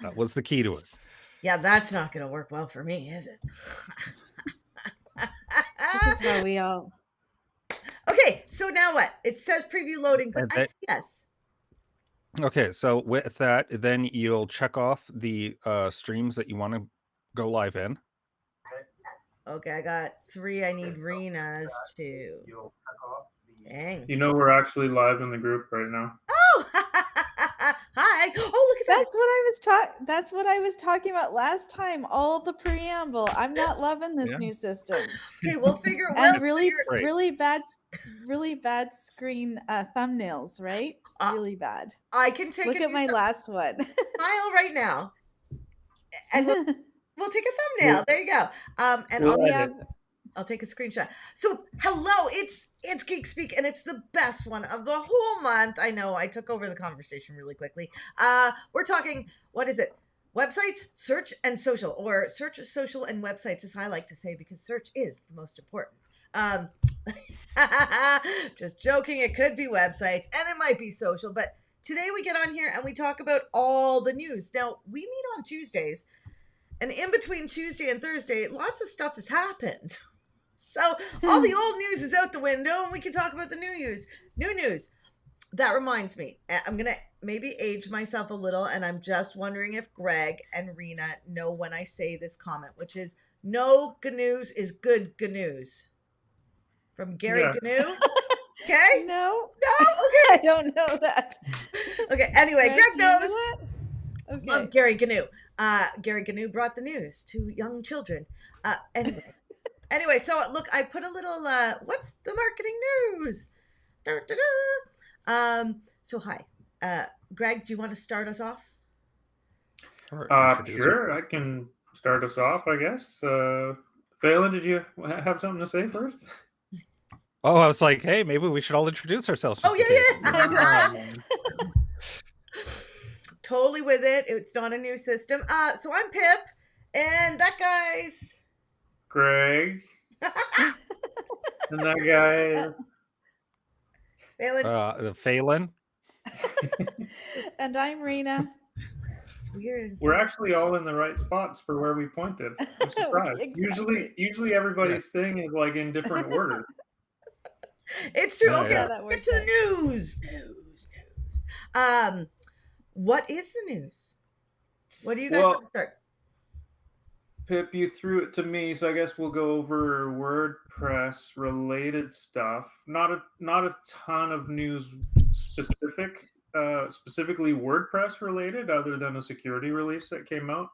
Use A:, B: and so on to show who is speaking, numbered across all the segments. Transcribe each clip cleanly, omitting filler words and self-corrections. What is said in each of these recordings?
A: That was the key to it.
B: Yeah, that's not going to work well for me, is it?
C: This is how we all.
B: Okay, so now what? It says preview loading, but I see yes.
A: Okay, so with that, then you'll check off the streams that you want to go live in.
B: Okay, I got 3. I need Rena's 2. Dang.
D: You know we're actually live in the group right now.
B: Oh, hi. Oh, look at that.
C: That's what I was talking about last time. All the preamble. I'm not loving this new system.
B: Okay, we'll figure.
C: And really bad screen thumbnails, right? Really bad.
B: I can take.
C: Look at my last one.
B: Smile right now, and we'll take a thumbnail. There you go. And I'll take a screenshot. So, hello, it's Geek Speak, and it's the best one of the whole month. I know I took over the conversation really quickly. We're talking, what is it? Websites, search, and social, or search, social, and websites, as I like to say, because search is the most important. Just joking. It could be websites, and it might be social, but today we get on here and we talk about all the news. Now, we meet on Tuesdays, and in between Tuesday and Thursday, lots of stuff has happened. So all the old news is out the window, and we can talk about the new news. That reminds me, I'm going to maybe age myself a little, and I'm just wondering if Greg and Rena know when I say this comment, which is, no GNUs is good GNUs. From Gary GNU. Okay?
C: No.
B: Okay.
C: I don't know that.
B: Okay, anyway, Greg knows.
C: Okay.
B: Love Gary GNU. Gary GNU brought the news to young children. Anyway, so look, I put a little, what's the marketing news? So hi, Greg, do you want to start us off?
D: Sure, I can start us off, I guess. Phelan, did you have something to say first?
A: Oh, I was like, hey, maybe we should all introduce ourselves.
B: Oh, yeah. Totally with it. It's not a new system. So I'm Pip, and that guy's
D: Greg. And that guy
A: Phelan.
C: And I'm Rena.
B: It's weird.
D: We're actually all in the right spots for where we pointed. I'm surprised.
C: Exactly.
D: Usually everybody's thing is like in different order.
B: It's true. Okay,
C: yeah,
B: let's get to the news. What is the news? What do you guys want to start?
D: Pip, you threw it to me, so I guess we'll go over WordPress related stuff. Not a ton of news specifically WordPress related, other than a security release that came out,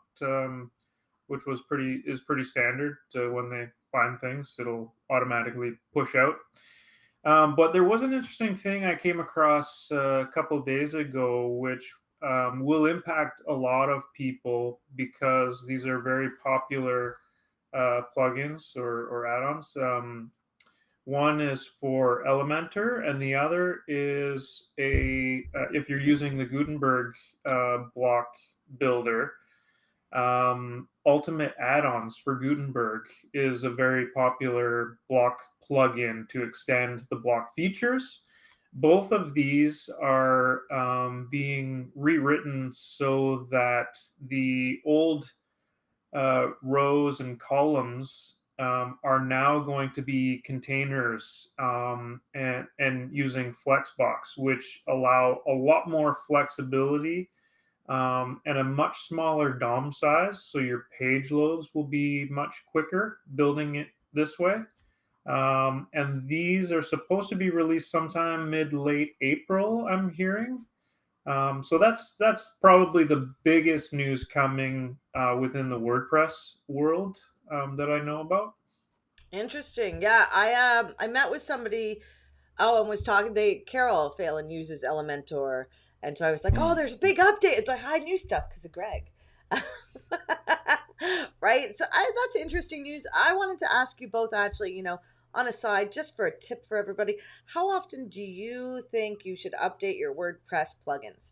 D: which was pretty standard. When they find things, it'll automatically push out. But there was an interesting thing I came across a couple of days ago, which will impact a lot of people because these are very popular plugins or add-ons. One is for Elementor, and the other is if you're using the Gutenberg block builder. Ultimate add-ons for Gutenberg is a very popular block plugin to extend the block features. Both of these are being rewritten so that the old rows and columns are now going to be containers and using Flexbox, which allow a lot more flexibility and a much smaller DOM size. So your page loads will be much quicker building it this way. And these are supposed to be released sometime mid-late April, I'm hearing. So that's probably the biggest news coming within the WordPress world that I know about.
B: Interesting. Yeah, I met with somebody. And was talking. Carol Phelan uses Elementor, and so I was like, "Oh, there's a big update." It's like I knew stuff because of Greg. Right. So that's interesting news. I wanted to ask you both, actually, on a side, just for a tip for everybody, how often do you think you should update your WordPress plugins?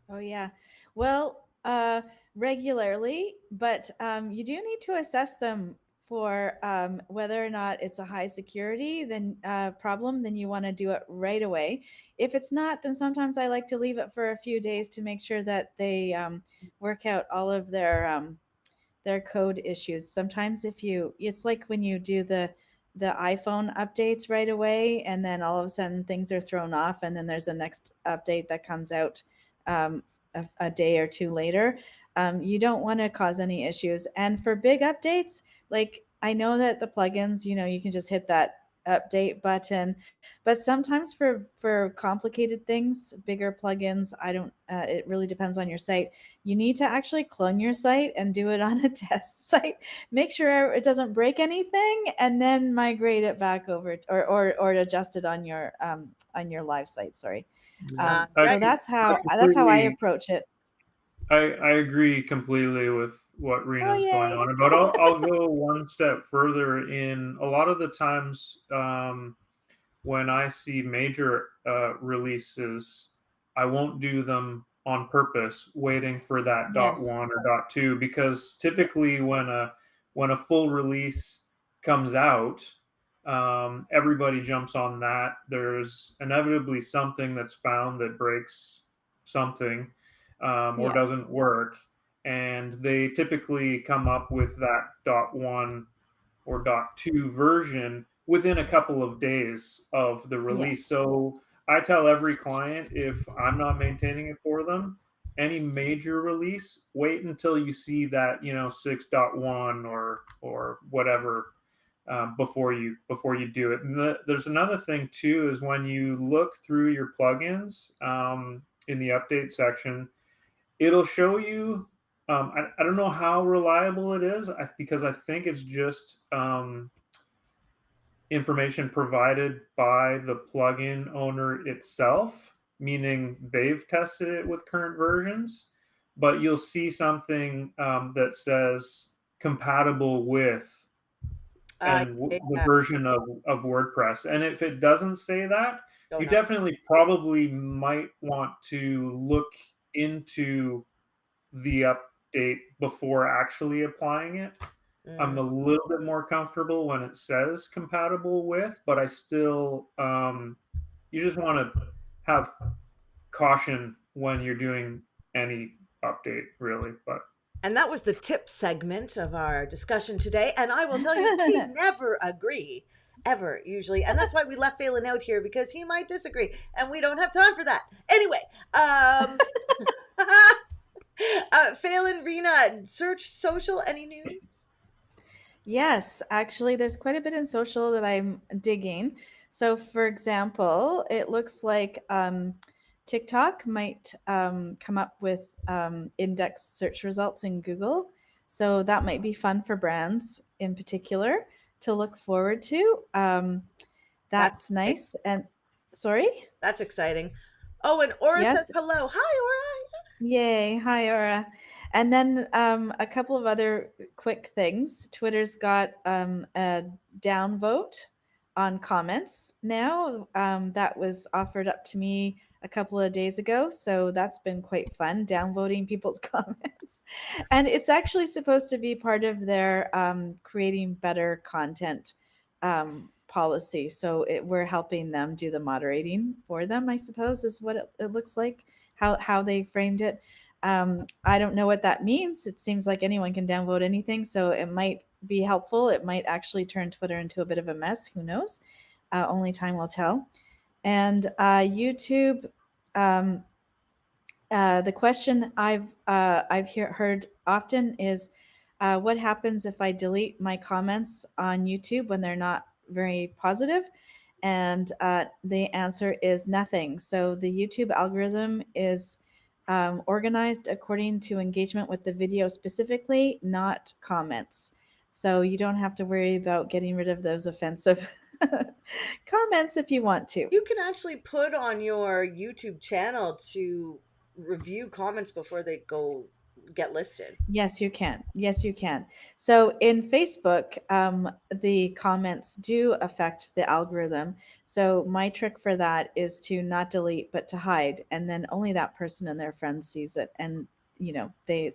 C: Oh, yeah. Well, regularly, but you do need to assess them for whether or not it's a high security then problem, then you want to do it right away. If it's not, then sometimes I like to leave it for a few days to make sure that they work out all of their code issues. Sometimes if you, it's like when you do the iPhone updates right away, and then all of a sudden things are thrown off, and then there's a next update that comes out um, a day or two later. You don't want to cause any issues. And for big updates, like I know that the plugins, you can just hit that update button, but sometimes for complicated things, bigger plugins, I don't. It really depends on your site. You need to actually clone your site and do it on a test site. Make sure it doesn't break anything, and then migrate it back over, or adjust it on your live site. Sorry.
D: Yeah. I,
C: So
B: Right.
D: I
C: that's how I
D: completely
C: approach it.
D: I agree completely with what
C: Oh
D: Rena's going
C: yay!
D: on about. I'll go one step further. In a lot of the times, when I see major releases, I won't do them on purpose, waiting for that dot
C: Yes.
D: one or dot two, because
C: Yeah.
D: typically when a full release comes out, everybody jumps on that. There's inevitably something that's found that breaks something, or
C: Yeah.
D: doesn't work, and they typically come up with that dot one or dot two version within a couple of days of the release.
C: Yes.
D: So I tell every client, if I'm not maintaining it for them, any major release, wait until you see that 6.1 or whatever, before you do it. And there's another thing too, is when you look through your plugins, in the update section, it'll show you. I don't know how reliable it is, because I think it's just information provided by the plugin owner itself, meaning they've tested it with current versions. But you'll see something that says compatible with, and the
B: Yeah.
D: version of WordPress. And if it doesn't say that,
B: Oh
D: you
B: no.
D: definitely probably might want to look into the update before actually applying it. I'm
B: Mm.
D: a little bit more comfortable when it says compatible with, but I still, you just want to have caution when you're doing any update, really. But
B: And that was the tip segment of our discussion today. And I will tell you, we never agree, ever, usually. And that's why we left Phelan out here, because he might disagree. And we don't have time for that. Anyway, Phelan, Rena, search social, any news?
C: Yes, actually, there's quite a bit in social that I'm digging. So, for example, it looks like TikTok might come up with indexed search results in Google. So, that might be fun for brands in particular to look forward to.
B: That's
C: That's nice. And sorry?
B: That's exciting. Oh, and Aura says
C: Yes.
B: hello. Hi,
C: Yay. Hi, Aura. And then a couple of other quick things. Twitter's got a downvote on comments now. That was offered up to me a couple of days ago. So that's been quite fun, downvoting people's comments. And it's actually supposed to be part of their creating better content policy. So we're helping them do the moderating for them, I suppose, is what it looks like, how they framed it. I don't know what that means. It seems like anyone can downvote anything, so it might be helpful. It might actually turn Twitter into a bit of a mess. Who knows? Only time will tell. And YouTube, um, the question I've heard often is, what happens if I delete my comments on YouTube when they're not very positive? And the answer is nothing. So the YouTube algorithm is organized according to engagement with the video specifically, not comments. So you don't have to worry about getting rid of those offensive comments if you want to.
B: you can actually put on your YouTube channel to review comments before they go get listed.
C: Yes, you can. Yes, you can. So in Facebook, the comments do affect the algorithm. So my trick for that is to not delete, but to hide, and then only that person and their friends sees it. And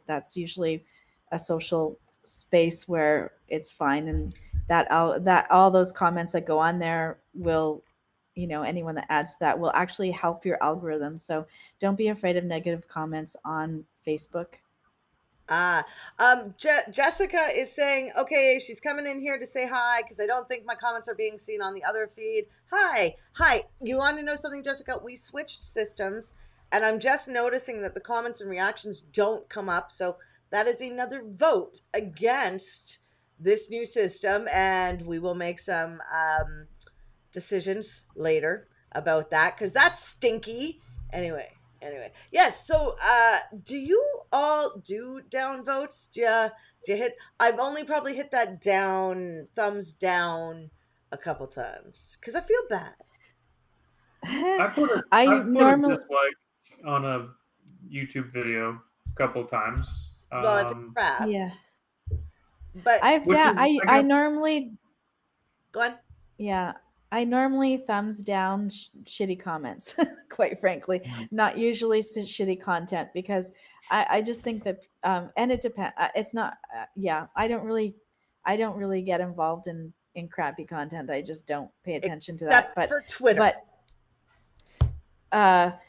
C: that's usually a social space where it's fine, and that all those comments that go on there will, anyone that adds to that will actually help your algorithm. So don't be afraid of negative comments on Facebook.
B: Ah, Jessica is saying, okay, she's coming in here to say hi because I don't think my comments are being seen on the other feed. Hi, hi. You want to know something, Jessica? We switched systems, and I'm just noticing that the comments and reactions don't come up. So that is another vote against this new system, and we will make some decisions later about that because that's stinky. Anyway, yes. So, do you all do down votes? Do you hit? I've only probably hit that down thumbs down a couple times because I feel bad.
C: I
D: I've put a
C: normally,
D: dislike on a YouTube video a couple times.
B: Well, if it's crap,
C: yeah,
B: but
C: I've
D: Which
C: down,
D: is,
C: I
D: I
C: I
D: guess,
C: normally,
B: go on.
C: yeah, I normally thumbs down shitty comments, quite frankly, not usually shitty content, because I just think that, and it depends. It's not, yeah, I don't really get involved in crappy content. I just don't pay attention to that.
B: Except for Twitter.
C: But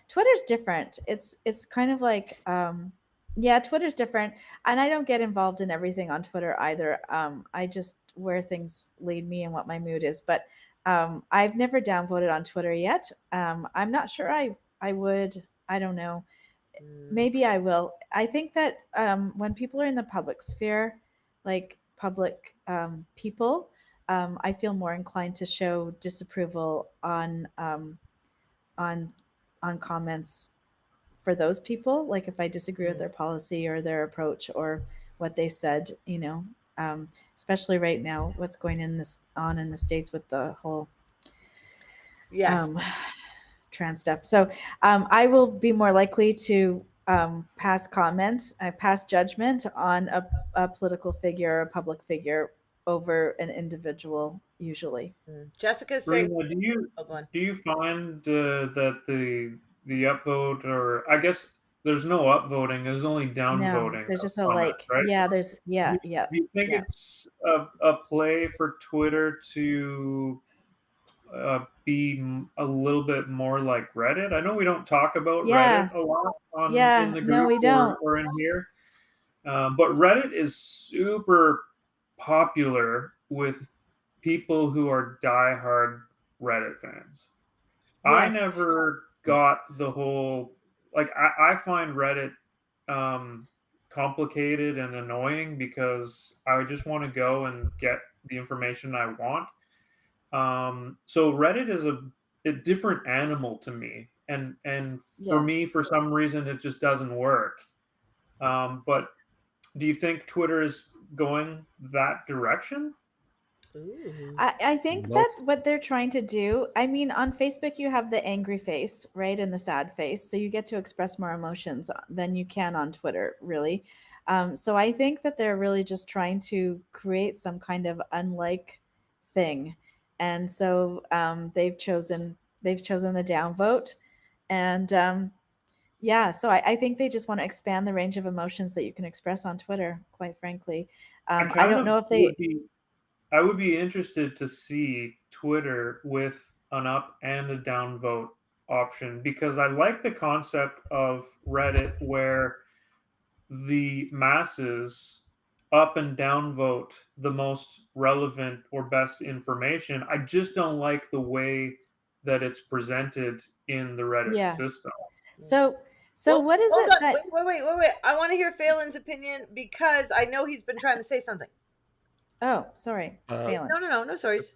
C: Twitter's different. It's kind of like, yeah, Twitter's different, and I don't get involved in everything on Twitter either. I just where things lead me and what my mood is. But I've never downvoted on Twitter yet. I'm not sure I would. I don't know.
B: Mm,
C: Maybe I will. I think that when people are in the public sphere, like public people, I feel more inclined to show disapproval on on comments for those people, like if I disagree with
B: mm.
C: their policy or their approach or what they said, especially right now, what's going in the States with the whole
B: Yes.
C: um, trans stuff. So I will be more likely to pass comments, pass judgment on a political figure, a public figure, over an individual usually.
B: Jessica's saying,
D: Rena,
B: oh, go on.
D: do you find that the upvote, or I guess there's no upvoting, there's only
C: No,
D: downvoting
C: there's
D: of
C: just a
D: comments,
C: like.
D: right?
C: Yeah, there's
D: Do
C: yeah,
D: you,
C: yeah,
D: do you think
C: yeah.
D: it's a play for Twitter to be a little bit more like Reddit? I know we don't talk about
C: Yeah,
D: Reddit a lot on in
C: yeah.
D: the
C: No,
D: group
C: we don't.
D: or in here, but Reddit is super popular with people who are diehard Reddit fans. I
C: Yes.
D: never got the whole, like, I find Reddit um, complicated and annoying because I just want to go and get the information I want. So Reddit is a different animal to me, and for
C: Yeah.
D: me, for some reason, it just doesn't work. But do you think Twitter is going that direction?
B: Ooh.
C: I think that
A: Most
C: what they're trying to do, I mean, on Facebook, you have the angry face, right? And the sad face. So you get to express more emotions than you can on Twitter, really. So I think that they're really just trying to create some kind of unlike thing. And so they've chosen the downvote. And yeah, so I think they just want to expand the range of emotions that you can express on Twitter, quite frankly.
D: I
C: I
D: kind
C: don't
D: of
C: know if
D: would
C: they,
D: be I would be interested to see Twitter with an up and a down vote option because I like the concept of Reddit where the masses up and down vote the most relevant or best information. I just don't like the way that it's presented in the Reddit
C: yeah.
D: system.
C: So, so
B: Well,
C: what is
B: hold
C: it
B: on.
C: that?
B: Wait. I want to hear Phelan's opinion because I know he's been trying to say something.
C: Oh, sorry,
A: uh,
C: Phelan.
B: No sorries.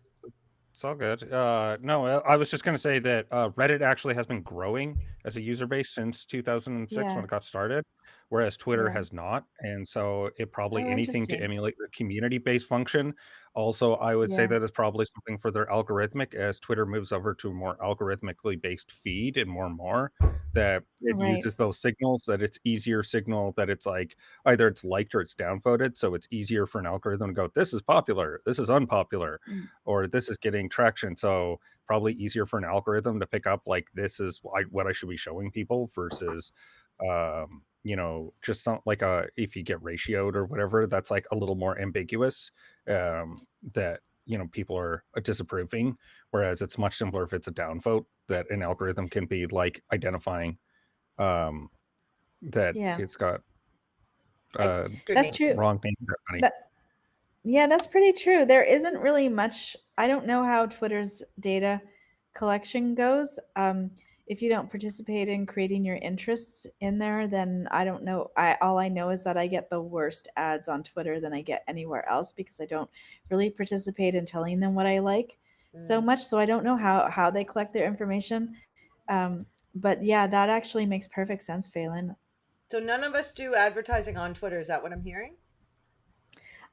A: it's all good. No, I was just going to say that Reddit actually has been growing as a user base since 2006 when
C: Yeah,
A: it got started, whereas Twitter
C: yeah.
A: has not. And so it probably
C: Oh,
A: anything to
C: interesting.
A: emulate the community-based function. Also, I would say
C: Yeah,
A: that is probably something for their algorithmic as Twitter moves over to a more algorithmically based feed and more that it
C: right.
A: uses those signals that it's easier signal that it's like either it's liked or it's downvoted. So it's easier for an algorithm to go, this is popular, this is unpopular,
C: Mm,
A: or this is getting traction. So probably easier for an algorithm to pick up like this is what I should be showing people versus just some like if you get ratioed or whatever, that's like a little more ambiguous, that people are disapproving. Whereas it's much simpler if it's a downvote, that an algorithm can be like identifying um, that
C: Yeah,
A: it's got
B: Like
A: uh,
C: that's
B: scrutiny.
C: true.
A: wrong name. Money.
C: That Yeah, that's pretty true. There isn't really much. I don't know how Twitter's data collection goes. If you don't participate in creating your interests in there, then I don't know. All I know is that I get the worst ads on Twitter than I get anywhere else because I don't really participate in telling them what I like so
B: Mm.
C: much. So I don't know how they collect their information. But yeah, that actually makes perfect sense, Phelan.
B: So none of us do advertising on Twitter. Is that what I'm hearing?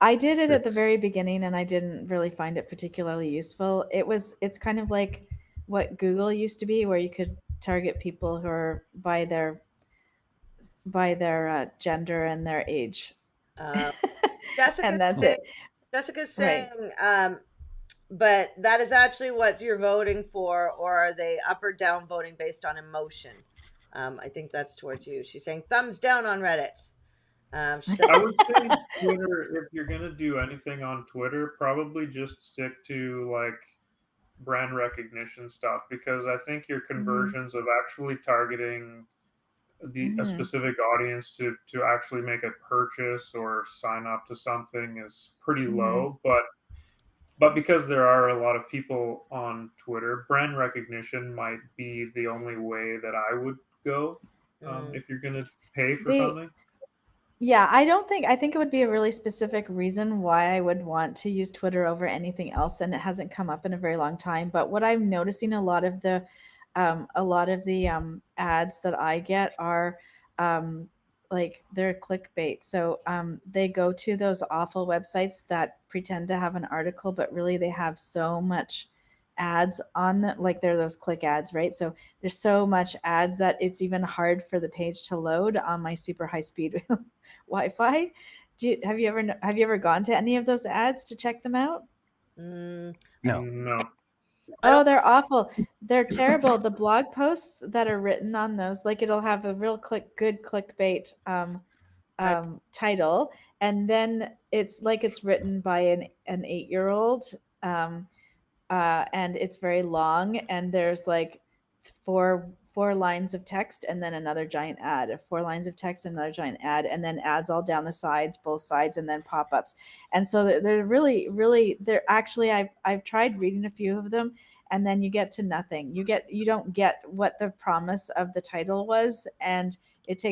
C: I did it at the
A: It's
C: very beginning and I didn't really find it particularly useful. It's kind of like what Google used to be where you could target people who are by their gender and their age.
B: Uh, Jessica's
C: And that's
B: saying,
C: it.
B: Jessica's
C: Right.
B: saying, but that is actually what you're voting for, or are they up or down voting based on emotion? I think that's towards you. She's saying thumbs down on Reddit. She's got
D: I would say Twitter, if you're gonna do anything on Twitter, probably just stick to like brand recognition stuff, because I think your
C: Mhm.
D: conversions of actually targeting a
C: Mhm.
D: specific audience to actually make a purchase or sign up to something is pretty
C: Mhm.
D: low. But because there are a lot of people on Twitter, brand recognition might be the only way that I would go,
B: mm,
D: if you're gonna pay for
C: The
D: something.
C: Yeah, I think it would be a really specific reason why I would want to use Twitter over anything else, and it hasn't come up in a very long time. But what I'm noticing a lot of the ads that I get are um, like they're clickbait. So they go to those awful websites that pretend to have an article, but really they have so much ads on them, like they're those click ads, right? So there's so much ads that it's even hard for the page to load on my super high speed Wi-Fi. Have you ever gone to any of those ads to check them out?
B: mm,
A: no.
D: No.
B: I
C: Oh,
B: don't.
C: they're awful. They're terrible. The blog posts that are written on those, like it'll have a real good clickbait
B: I
C: title, and then it's like it's written by an 8-year-old. Um, and it's very long and there's like four lines of text and then another giant ad, 4 lines of text and another giant ad, and then ads all down the sides, both sides, and then pop-ups. And so they're really they're actually I've tried reading a few of them, and then you get to nothing. You don't get what the promise of the title was, and it's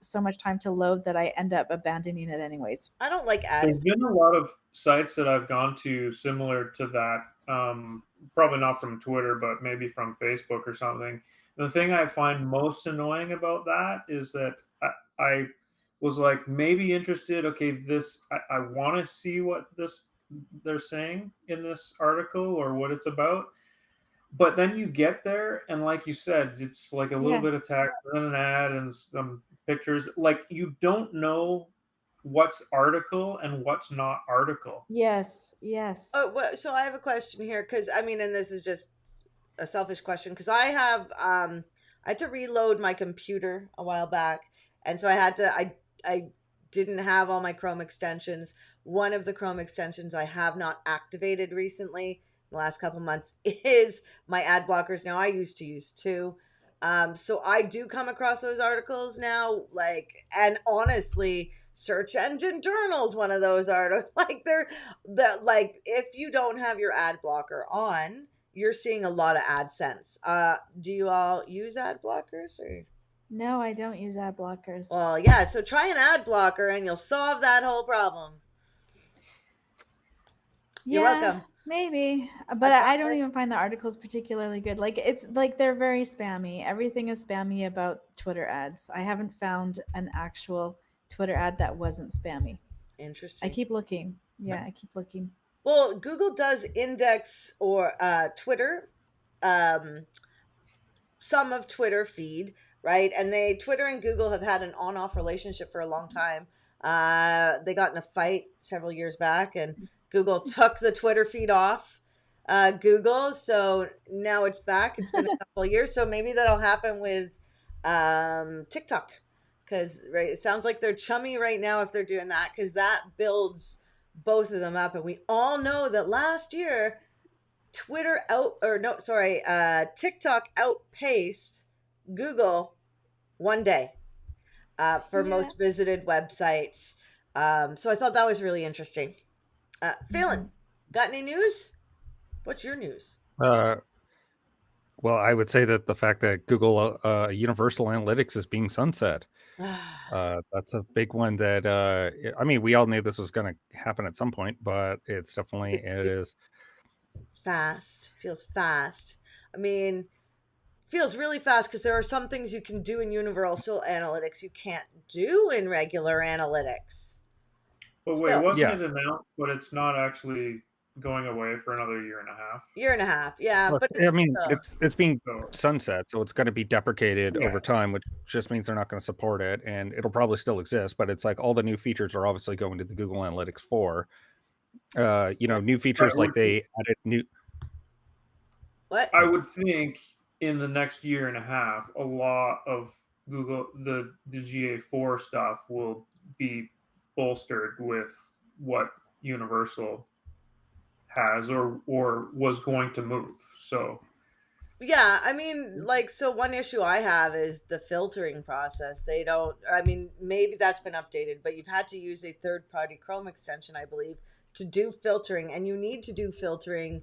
C: so much time to load that I end up abandoning it anyways.
B: I don't like
D: There's
B: ads.
D: been a lot of sites that I've gone to similar to that. Probably not from Twitter, but maybe from Facebook or something. The thing I find most annoying about that is that I was like maybe interested. Okay, I want to see what this they're saying in this article or what it's about. But then you get there, and like you said, it's like a little
C: Yeah.
D: bit of text, and then an ad, and some pictures. Like you don't know what's article and what's not article.
C: Yes. Yes.
B: Oh, well, so I have a question here because I mean, and this is just a selfish question because I had to reload my computer a while back, and so I didn't have all my Chrome extensions. One of the Chrome extensions I have not activated recently in the last couple months is my ad blockers. Now I used to use two. So I do come across those articles now, like, and honestly, search engine journal is one of those articles. Like like if you don't have your ad blocker on, you're seeing a lot of AdSense. Do you all use ad blockers or?
C: No, I don't use ad blockers.
B: Well, yeah. So try an ad blocker, and you'll solve that whole problem. You're
C: Yeah,
B: welcome.
C: maybe.
B: I
C: But I don't
B: promise.
C: even find the articles particularly good. Like it's like they're very spammy. Everything is spammy about Twitter ads. I haven't found an actual Twitter ad that wasn't spammy. I
B: Interesting.
C: keep looking. Yeah, I keep looking.
B: Well, Google does index or Twitter, um, some of Twitter feed, right? And Twitter and Google have had an on-off relationship for a long time. They got in a fight several years back, and Google took the Twitter feed off Google. So now it's back. It's been a couple of years, so maybe that'll happen with TikTok, because right, it sounds like they're chummy right now if they're doing that, because that builds both of them up. And we all know that last year TikTok outpaced Google one day for
C: Yeah.
B: most visited websites. So I thought that was really interesting. Phelan, got any news? What's your news?
A: Uh, well, I would say that the fact that Google Universal Analytics is being sunset, that's a big one. That I mean, we all knew this was going to happen at some point, but it is.
B: It's fast. Feels fast. I mean, feels really fast because there are some things you can do in universal analytics you can't do in regular analytics.
D: But wait,
B: Still,
D: wasn't
A: Yeah.
D: it announced, but it's not actually going away for another year and a half?
B: year and a half, yeah,
A: Look,
B: but
A: I
B: it's
A: mean,
B: still,
A: it's being
D: So
A: sunset, so it's going to be deprecated
D: yeah,
A: over time, which just means they're not going to support it, and it'll probably still exist. But it's like all the new features are obviously going to the Google Analytics 4.
B: yeah.
A: New
D: but
A: features like they added new.
B: What?
D: I would think in the next year and a half, a lot of the GA4 stuff will be bolstered with what Universal has or was going to move. So
B: Yeah, I mean, like, so one issue I have is the filtering process. They don't, I mean, maybe that's been updated, but you've had to use a third party Chrome extension, I believe, to do filtering. And you need to do filtering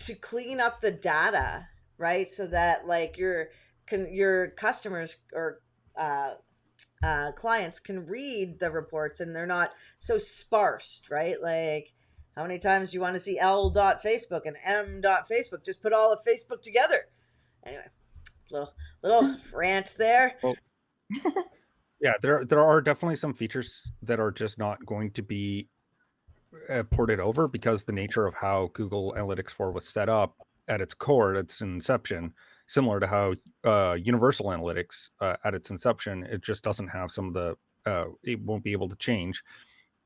B: to clean up the data, right? So that, like, your customers or uh, clients can read the reports and they're not so sparsed, right? Like, how many times do you want to see L.Facebook and M.Facebook? Just put all of Facebook together. Anyway, little rant there.
A: Well, yeah, there are definitely some features that are just not going to be ported over because the nature of how Google Analytics 4 was set up at its core, at its inception, similar to how Universal Analytics at its inception, it just doesn't have some of the. It won't be able to change,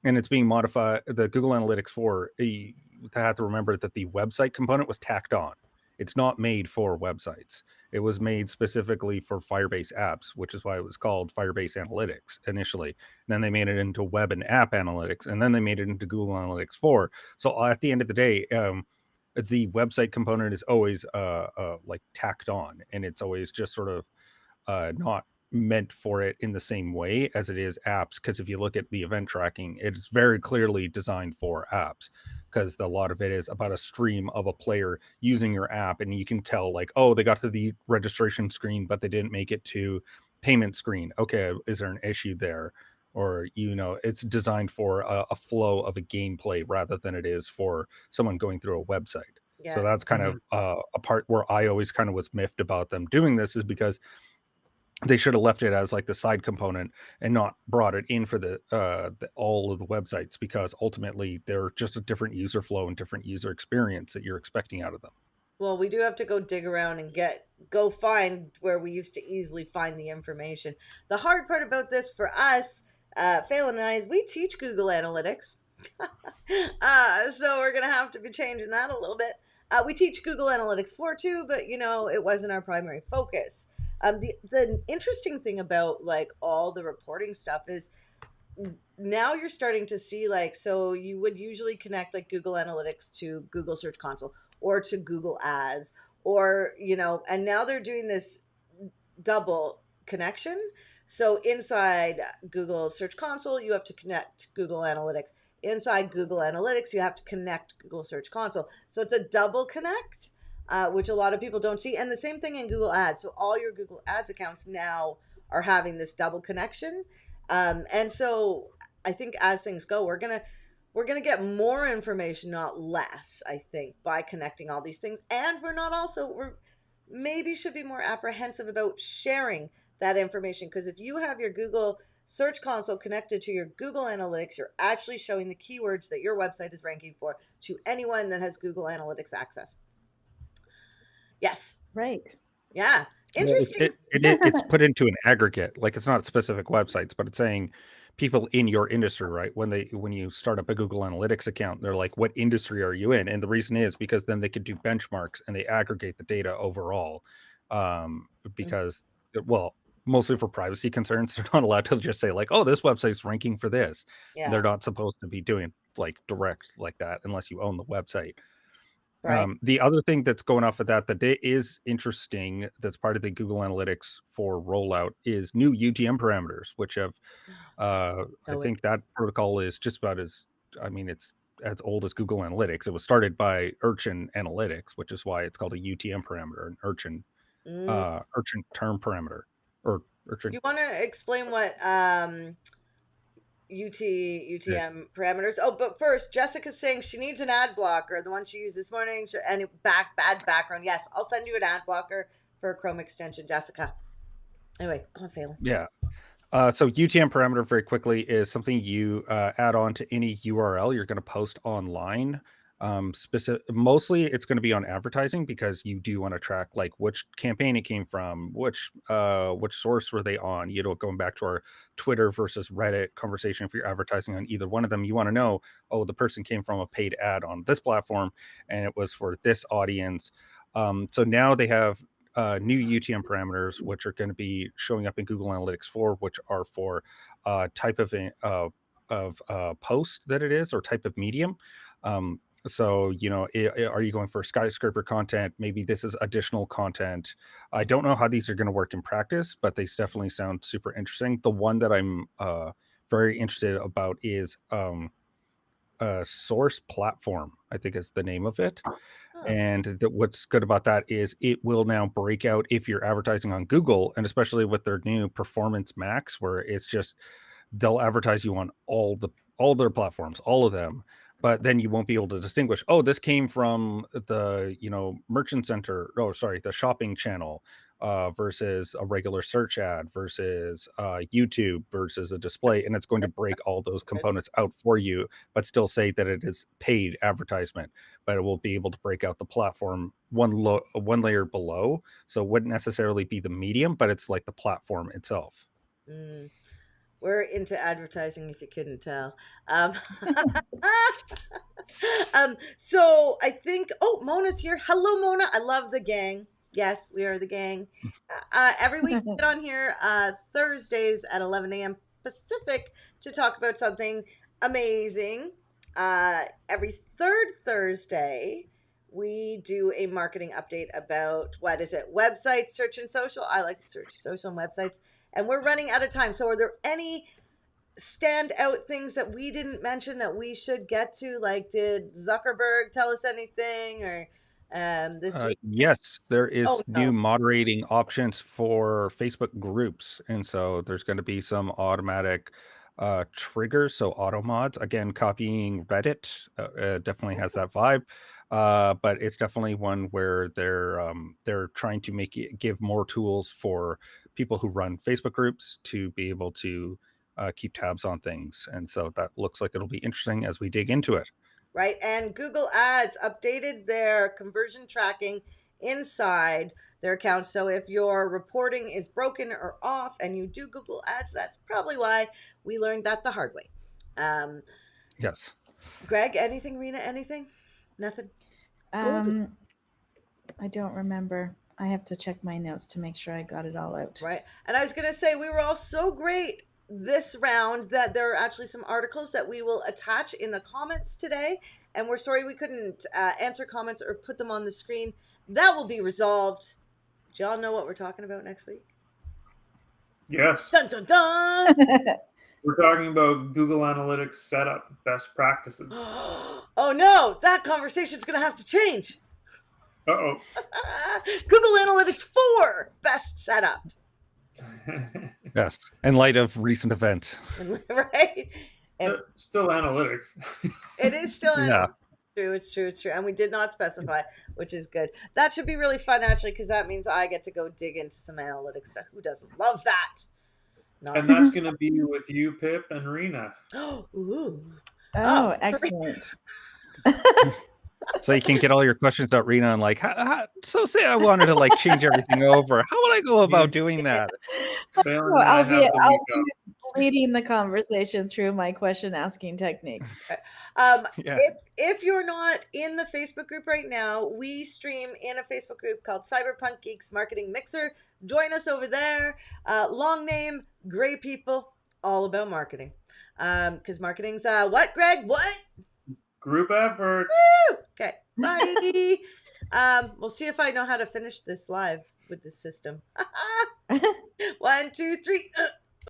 A: and it's being modified. The Google Analytics 4, you have to remember that the website component was tacked on. It's not made for websites. It was made specifically for Firebase apps, which is why it was called Firebase Analytics initially. Then they made it into web and app analytics, and then they made it into Google Analytics 4. So at the end of the day, the website component is always like tacked on, and it's always just sort of not meant for it in the same way as it is apps. Because if you look at the event tracking, it's very clearly designed for apps, because a lot of it is about a stream of a player using your app, and you can tell, like, oh, they got to the registration screen but they didn't make it to payment screen. Okay, is there an issue there? Or it's designed for a flow of a gameplay rather than it is for someone going through a website. So
B: Yeah.
A: that's kind of a part where I always kind of was miffed about them doing this, is because they should have left it as like the side component and not brought it in for all of the websites, because ultimately they're just a different user flow and different user experience that you're expecting out of them.
B: Well, we do have to go dig around and go find where we used to easily find the information. The hard part about this for us, Phelan and I, is we teach Google Analytics. So we're going to have to be changing that a little bit. We teach Google Analytics 4 too, but it wasn't our primary focus. The interesting thing about like all the reporting stuff is now you're starting to see, like, so you would usually connect like Google Analytics to Google Search Console or to Google Ads, or and now they're doing this double connection. So inside Google Search Console, you have to connect Google Analytics. Inside Google Analytics, you have to connect Google Search Console. So it's a double connect, which a lot of people don't see. And the same thing in Google Ads. So all your Google Ads accounts now are having this double connection. And so I think as things go, we're gonna get more information, not less, I think, by connecting all these things. And we're maybe should be more apprehensive about sharing that information, because if you have your Google Search Console connected to your Google Analytics, you're actually showing the keywords that your website is ranking for to anyone that has Google Analytics access. Yes.
C: Right.
B: Yeah.
A: Well,
B: Interesting.
A: it's put into an aggregate, like it's not specific websites, but it's saying people in your industry, right? When you start up a Google Analytics account, they're like, what industry are you in? And the reason is because then they could do benchmarks and they aggregate the data overall. Because, well, mostly for privacy concerns. They're not allowed to just say like, "Oh, this website's ranking for this."
B: Yeah.
A: They're not supposed to be doing like direct like that unless you own the website.
B: Right.
A: The other thing that's going off of that is interesting, that's part of the Google Analytics for rollout, is new UTM parameters, which have I
B: So
A: think that protocol is just about as, I mean, it's as old as Google Analytics. It was started by Urchin Analytics, which is why it's called a UTM parameter, an Urchin term parameter, or
B: Do
A: Urchin.
B: you want to explain what UTM parameters? Oh, but first, Jessica's saying she needs an ad blocker, the one she used this morning. And bad background. Yes, I'll send you an ad blocker for a Chrome extension, Jessica. Anyway, go on, Phelan.
A: Yeah. So UTM parameter, very quickly, is something you add on to any URL you're going to post online. Mostly it's going to be on advertising, because you do want to track like which campaign it came from, which source were they on. Going back to our Twitter versus Reddit conversation, if you're advertising on either one of them, you want to know, oh, the person came from a paid ad on this platform and it was for this audience. So now they have new UTM parameters, which are going to be showing up in Google Analytics 4, which are for type of post that it is, or type of medium. So, are you going for skyscraper content? Maybe this is additional content. I don't know how these are going to work in practice, but they definitely sound super interesting. The one that I'm very interested about is Source Platform, I think is the name of it. And what's good about that is it will now break out if you're advertising on Google, and especially with their new Performance Max, where it's just they'll advertise you on all their platforms, all of them, but then you won't be able to distinguish, oh, this came from the merchant center, oh sorry, the shopping channel, versus a regular search ad, versus YouTube, versus a display, and it's going to break all those components out for you, but still say that it is paid advertisement. But it will be able to break out the platform one layer below, so it wouldn't necessarily be the medium, but it's like the platform itself.
B: We're into advertising, if you couldn't tell. So I think, Mona's here. Hello, Mona. I love the gang. Yes, we are the gang. Every week we get on here Thursdays at 11 a.m. Pacific to talk about something amazing. Every third Thursday, we do a marketing update about, what is it, websites, search and social. I like to search social and websites. And we're running out of time. So are there any standout things that we didn't mention that we should get to? Like, did Zuckerberg tell us anything? Or this week?
A: Yes, there is
B: Oh, no.
A: new moderating options for Facebook groups. And so there's going to be some automatic triggers. So auto mods, again, copying Reddit, definitely has that vibe. But it's definitely one where they're trying to give more tools for people who run Facebook groups to be able to keep tabs on things. And so that looks like it'll be interesting as we dig into it.
B: Right. And Google Ads updated their conversion tracking inside their account. So if your reporting is broken or off and you do Google Ads, that's probably why. We learned that the hard way.
A: Yes.
B: Greg, anything? Rena, anything? Nothing?
C: I don't remember. I have to check my notes to make sure I got it all out.
B: Right. And I was going to say, we were all so great this round that there are actually some articles that we will attach in the comments today. And we're sorry we couldn't answer comments or put them on the screen. That will be resolved. Do y'all know what we're talking about next week?
D: Yes.
B: Dun, dun, dun.
D: We're talking about Google Analytics setup best practices.
B: Oh no, that conversation's going to have to change.
D: Uh-oh.
B: Google Analytics 4 best setup.
A: Yes, in light of recent events.
B: Right? And
D: still analytics.
B: it is still
A: Yeah.
B: It's true. And we did not specify, which is good. That should be really fun, actually, because that means I get to go dig into some analytics stuff. Who doesn't love that?
D: And that's going to be with you, Pip, and Rena.
B: Ooh.
C: Oh, excellent.
A: So you can get all your questions out, Rena, and like, so say I wanted to like change everything over. How would I go about doing that?
C: I'll be leading the conversation through my question asking techniques.
A: Yeah.
B: If you're not in the Facebook group right now, we stream in a Facebook group called Cyberpunk Geeks Marketing Mixer. Join us over there. Long name, great people, all about marketing. Because marketing's what, Greg? What?
D: Group effort.
B: Woo! Okay, bye. We'll see if I know how to finish this live with this system. 1, 2, 3.